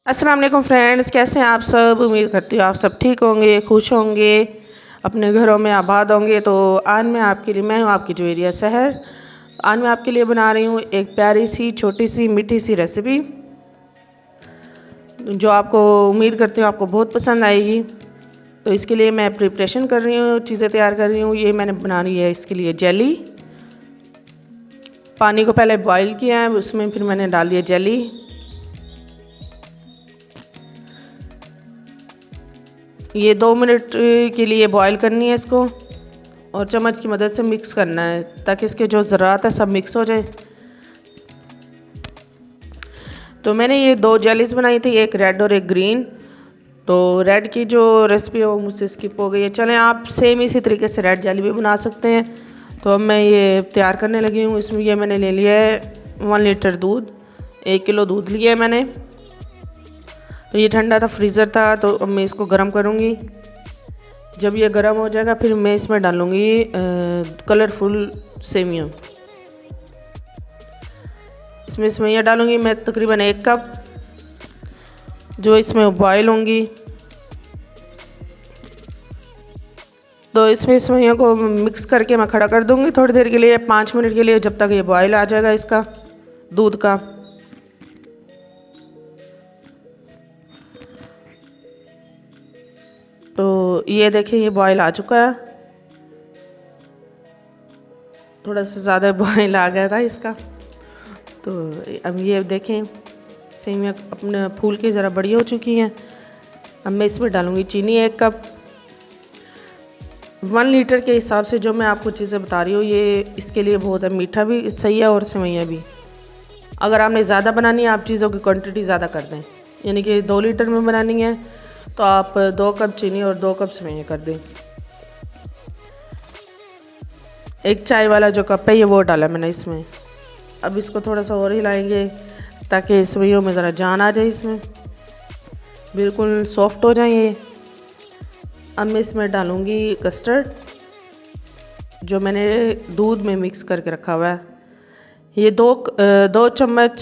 अस्सलाम वालेकुम फ्रेंड्स, कैसे हैं आप सब। उम्मीद करती हूँ आप सब ठीक होंगे, खुश होंगे, अपने घरों में आबाद होंगे। तो आज मैं आपके लिए, मैं हूँ आपकी जोरिया सहर। आज मैं आपके लिए बना रही हूँ एक प्यारी सी छोटी सी मीठी सी रेसिपी जो आपको, उम्मीद करती हूँ आपको बहुत पसंद आएगी। तो इसके लिए मैं प्रिपरेशन कर रही हूँ, चीज़ें तैयार कर रही हूँ। ये मैंने बनानी है इसके लिए जेली। पानी को पहले बॉईल किया है, उसमें फिर मैंने डाल दिया जेली। ये 2 मिनट के लिए बॉईल करनी है इसको, और चम्मच की मदद से मिक्स करना है ताकि इसके जो ज़रात है सब मिक्स हो जाए। तो मैंने ये 2 जेलीज बनाई थी, एक रेड और एक ग्रीन। तो रेड की जो रेसिपी है वो मुझसे स्किप हो गई है। चलें, आप सेम इसी तरीके से रेड जेली भी बना सकते हैं। तो अब मैं ये तैयार करने लगी हूँ। इसमें ये मैंने ले लिया है 1 लीटर दूध, 1 किलो दूध लिया है मैंने। तो ये ठंडा था, फ्रीज़र था। तो अब मैं इसको गर्म करूँगी। जब ये गर्म हो जाएगा फिर मैं इसमें डालूँगी कलरफुल सेवियाँ। इसमें सेवइयाँ डालूँगी मैं तकरीबन 1 कप, जो इसमें बॉयल होंगी। तो इसमें सेवइयों को मिक्स करके मैं खड़ा कर दूँगी थोड़ी देर के लिए, 5 मिनट के लिए, जब तक ये बॉयल आ जाएगा इसका दूध का। तो ये देखिए, ये बॉयल आ चुका है। थोड़ा सा ज़्यादा बॉयल आ गया था इसका। तो अब ये देखें, सेवइयाँ अपने फूल के ज़रा बड़ी हो चुकी हैं। अब मैं इसमें डालूँगी चीनी 1 कप। 1 लीटर के हिसाब से जो मैं आपको चीज़ें बता रही हूँ, ये इसके लिए बहुत है, मीठा भी सही है और सेवइयाँ भी। अगर आपने ज़्यादा बनानी है, आप चीज़ों की क्वांटिटी ज़्यादा कर दें, यानी कि 2 लीटर में बनानी है तो आप 2 कप चीनी और 2 कप सेवइयाँ कर दें। 1 चाय वाला जो कप है ये वो डाला मैंने इसमें। अब इसको थोड़ा सा और हिलाएंगे ताकि सेवइयों में ज़रा जान आ जाए, इसमें बिल्कुल सॉफ्ट हो जाए ये। अब मैं इसमें डालूँगी कस्टर्ड जो मैंने दूध में मिक्स करके रखा हुआ है। ये 2 चम्मच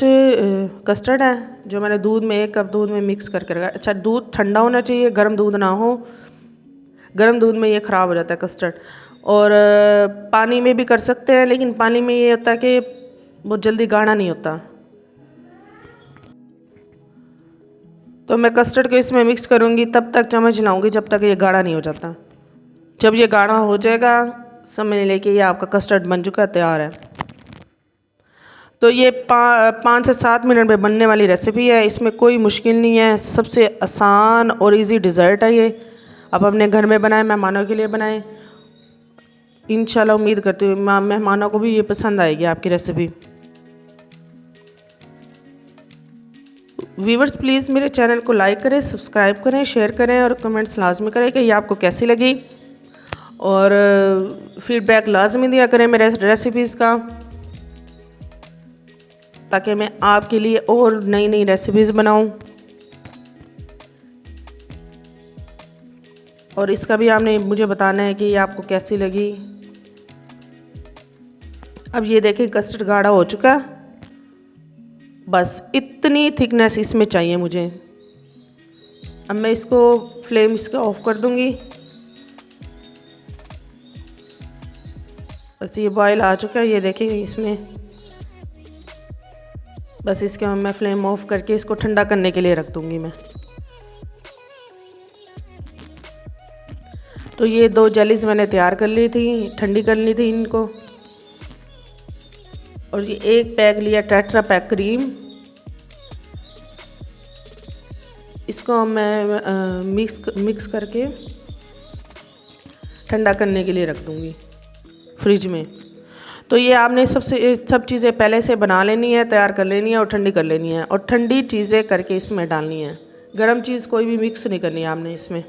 कस्टर्ड है जो मैंने दूध में, 1 कप दूध में मिक्स करके रखा है। अच्छा, दूध ठंडा होना चाहिए, गर्म दूध ना हो। गर्म दूध में ये ख़राब हो जाता है कस्टर्ड। और पानी में भी कर सकते हैं, लेकिन पानी में ये होता है कि बहुत जल्दी गाढ़ा नहीं होता। तो मैं कस्टर्ड को इसमें मिक्स करूँगी, तब तक चम्मच हिलाऊँगी जब तक ये गाढ़ा नहीं हो जाता। जब ये गाढ़ा हो जाएगा समझ लें कि ये आपका कस्टर्ड बन चुका है, तैयार है। तो ये 5 से 7 मिनट में बनने वाली रेसिपी है। इसमें कोई मुश्किल नहीं है, सबसे आसान और इजी डिज़र्ट है ये। आप अपने घर में बनाएं, मेहमानों के लिए बनाएं। इंशाल्लाह उम्मीद करती हूँ मेहमानों को भी ये पसंद आएगी आपकी रेसिपी। व्यूवर्स, प्लीज़ मेरे चैनल को लाइक करें, सब्सक्राइब करें, शेयर करें और कमेंट्स लाजमी करें कि ये आपको कैसी लगी। और फीडबैक लाजमी दिया करें मेरे रेसिपीज़ का, ताकि मैं आपके लिए और नई नई रेसिपीज़ बनाऊं। और इसका भी आपने मुझे बताना है कि ये आपको कैसी लगी। अब ये देखें, कस्टर्ड गाढ़ा हो चुका है। बस इतनी थिकनेस इसमें चाहिए मुझे। अब मैं इसको फ्लेम इसका ऑफ कर दूंगी। बस ये बॉयल आ चुका है, ये देखें इसमें। बस इसके मैं फ्लेम ऑफ करके इसको ठंडा करने के लिए रख दूंगी मैं। तो ये 2 जेलीज मैंने तैयार कर ली थी, ठंडी कर ली थी इनको। और ये 1 पैक लिया टेट्रा पैक क्रीम। इसको मैं मिक्स करके ठंडा करने के लिए रख दूंगी फ्रिज में। तो ये आपने सब चीज़ें पहले से बना लेनी है, तैयार कर लेनी है और ठंडी कर लेनी है, और ठंडी चीज़ें करके इसमें डालनी है। गरम चीज़ कोई भी मिक्स नहीं करनी है आपने इसमें।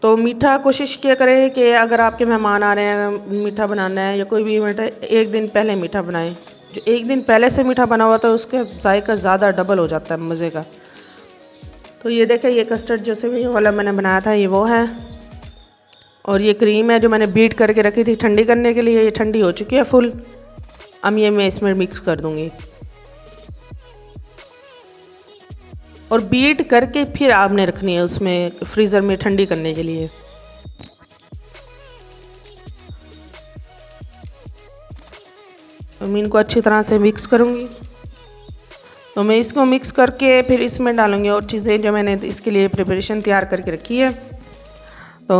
तो मीठा कोशिश किया करें कि अगर आपके मेहमान आ रहे हैं, मीठा बनाना है या कोई भी इवेंट है, 1 दिन पहले मीठा बनाएं। जो 1 दिन पहले से मीठा बना हुआ था उसके जायका ज़्यादा डबल हो जाता है मज़े का। तो ये देखें, ये कस्टर्ड जो सेवइयों वाला मैंने बनाया था ये वो है। और ये क्रीम है जो मैंने बीट करके रखी थी ठंडी करने के लिए, ये ठंडी हो चुकी है फुल। अब ये मैं इसमें मिक्स कर दूँगी। और बीट करके फिर आपने रखनी है उसमें फ्रीज़र में ठंडी करने के लिए। तो मैं इनको अच्छी तरह से मिक्स करूँगी। तो मैं इसको मिक्स करके फिर इसमें डालूँगी और चीज़ें जो मैंने इसके लिए प्रिपरेशन तैयार करके रखी है। तो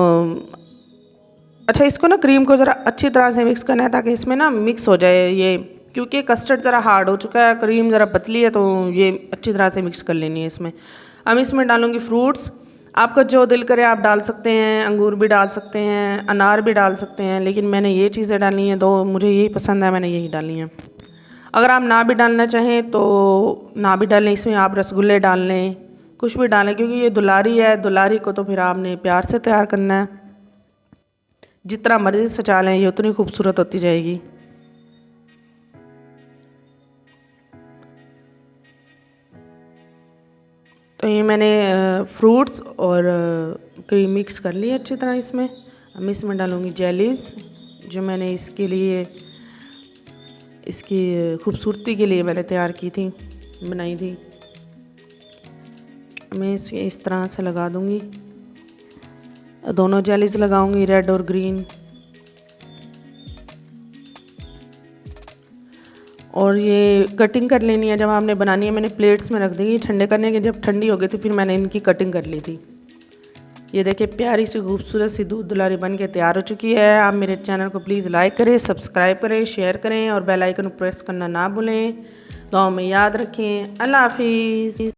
अच्छा, इसको ना क्रीम को ज़रा अच्छी तरह से मिक्स करना है ताकि इसमें ना मिक्स हो जाए ये, क्योंकि कस्टर्ड ज़रा हार्ड हो चुका है, क्रीम ज़रा पतली है, तो ये अच्छी तरह से मिक्स कर लेनी है इसमें। अब इसमें डालूँगी फ्रूट्स। आपका जो दिल करे आप डाल सकते हैं, अंगूर भी डाल सकते हैं, अनार भी डाल सकते हैं, लेकिन मैंने ये चीज़ें डाली हैं, तो मुझे यही पसंद है, मैंने यही डाली हैं। अगर आप ना भी डालना चाहें तो ना भी डालें, इसमें आप रसगुल्ले डाल लें, कुछ भी डालें, क्योंकि ये दुलारी है। दुलारी को तो फिर आपने प्यार से तैयार करना है। जितना मर्ज़ी सजा लें, ये उतनी खूबसूरत होती जाएगी। तो ये मैंने फ्रूट्स और क्रीम मिक्स कर ली अच्छी तरह इसमें। अब इसमें डालूँगी जेलीज़, जो मैंने इसके लिए, इसकी खूबसूरती के लिए मैंने तैयार की थी, बनाई थी। मैं इस तरह से लगा दूँगी, दोनों जेलीज़ लगाऊँगी, रेड और ग्रीन। और ये कटिंग कर लेनी है जब आपने बनानी है। मैंने प्लेट्स में रख दी ठंडे करने के, जब ठंडी हो गई थी फिर मैंने इनकी कटिंग कर ली थी। ये देखिए प्यारी सी खूबसूरत सी दूध दुलारी बन के तैयार हो चुकी है। आप मेरे चैनल को प्लीज़ लाइक करें, सब्सक्राइब करें, शेयर करें और बेल आइकन को प्रेस करना ना भूलें। दुआ में याद रखें। अल्लाह हाफिज़।